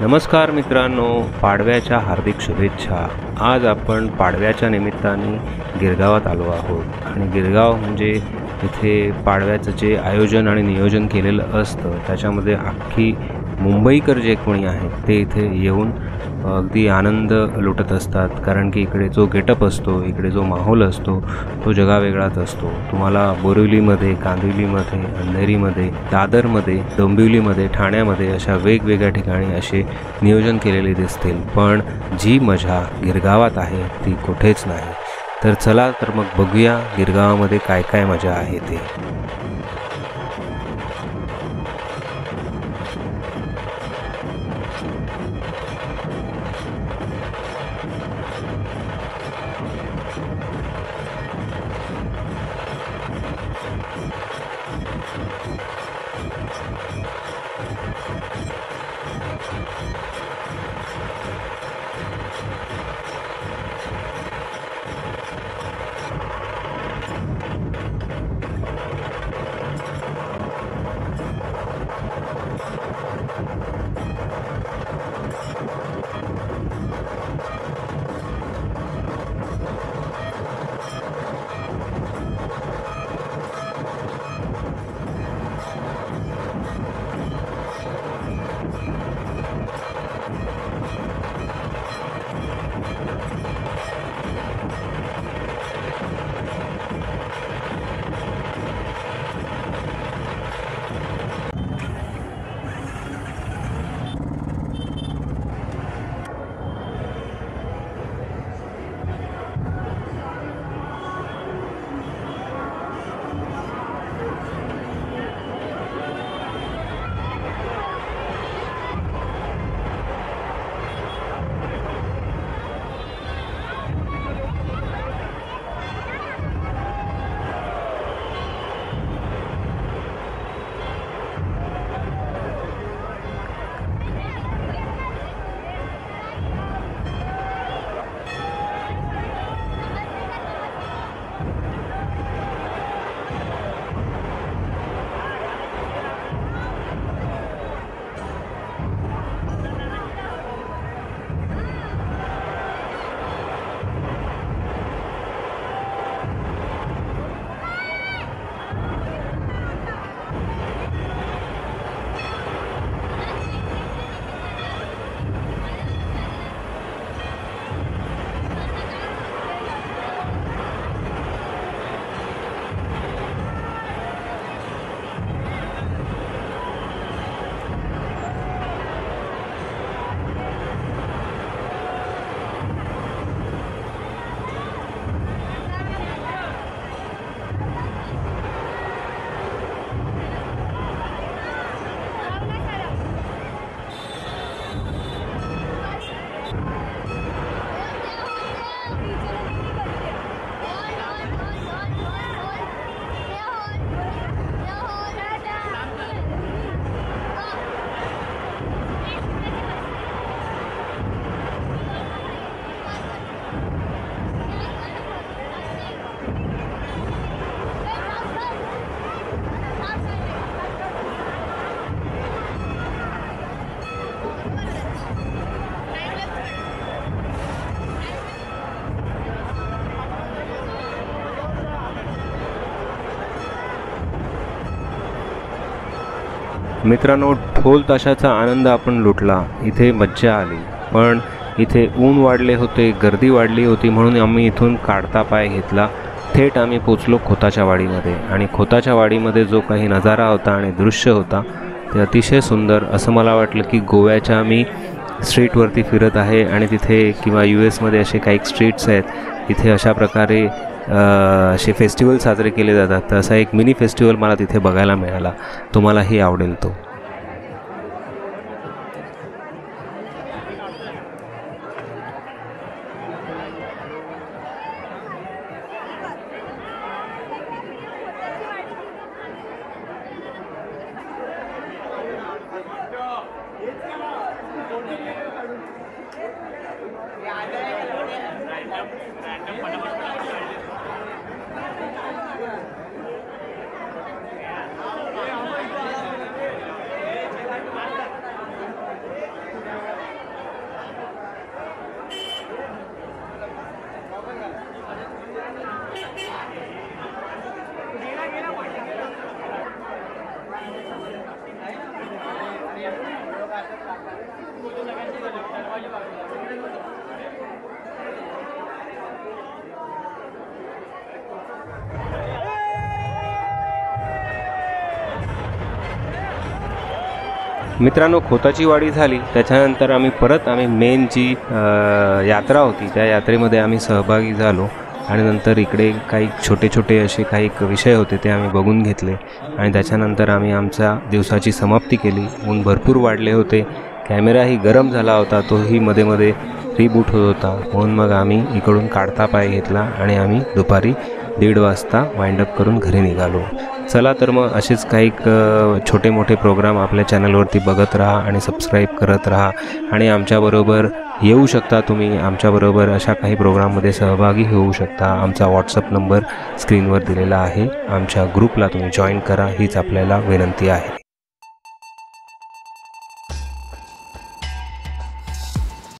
नमस्कार मित्रांनो, पाडव्याच्या हार्दिक शुभेच्छा। आज आपण पाडव्याच्या निमित्ताने गिरगावात आलो आहोत आणि गिरगाव म्हणजे इथे पाडव्याचं जे आयोजन आणि नियोजन केलेलं असतं त्याच्यामध्ये अख्खी मुंबईकर जे कोणी आहेत ते इथे येऊन अगदी आनंद लुटत असतात। कारण की इकडे जो गेटअप असतो, इकडे जो माहोल असतो तो जगावेगळाच असतो। तुम्हाला बोरिवलीमध्ये, कांदिवलीमध्ये, अंधेरीमध्ये, दादरमध्ये, डोंबिवलीमध्ये, ठाण्यामध्ये अशा वेगवेगळ्या ठिकाणी असे नियोजन केलेले दिसतील, पण जी मजा गिरगावात आहे ती कुठेच नाही। तर चला तर मग बघूया गिरगावामध्ये काय काय मजा आहे ते। मित्रांनो, ढोल ताशाचा आनंद आपण लुटला, इथे मज्जा आली, पण इथे ऊन वाढले होते, गर्दी वाढली होती, म्हणून आम्ही इथून काढता पाय घेतला। थेट आम्ही पोचलो खोताच्या वाडीमध्ये आणि खोताच्या वाडीमध्ये जो काही नजारा होता आणि दृश्य होता ते अतिशय सुंदर। असं मला वाटलं की गोव्याच्या मी स्ट्रीटवरती फिरत आहे आणि तिथे किंवा US मध्ये असे काही स्ट्रीट्स आहेत तिथे अशा प्रकारे असे फेस्टिवल साजरे केले जातात। तर असा एक मिनी फेस्टिवल मला तिथे बघायला मिळाला। तुम्हालाही आवडेल तो। मित्रांनो, खोताची वाडी झाली त्याच्यानंतर आम्ही मेन जी यात्रा होती त्या यात्रेमध्ये आम्ही सहभागी झालो आणि नंतर इकडे काही छोटे छोटे असे काही विषय होते ते आम्ही बघून घेतले आणि त्याच्यानंतर आम्ही आमच्या दिवसाची समाप्ती केली. ऊन भरपूर वाढले होते, कॅमेराही गरम झाला होता, तोही मध्ये मध्ये रिबूट होत होता. म्हणून मग आम्ही इकडून काढता पाय घेतला आणि आम्ही दुपारी 1:30 वाजता वाइंडअप करून घरी निघालो. चला तर मग असेच काही छोटे मोठे प्रोग्राम आपल्या चॅनलवरती बघत राहा आणि सबस्क्राईब करत राहा आणि आमच्याबरोबर येऊ शकता. तुम्ही आमच्याबरोबर अशा काही प्रोग्राममध्ये सहभागी होऊ शकता. आमचा व्हॉट्सअप नंबर स्क्रीनवर दिलेला आहे. आमच्या ग्रुपला तुम्ही जॉईन करा, हीच आपल्याला विनंती आहे.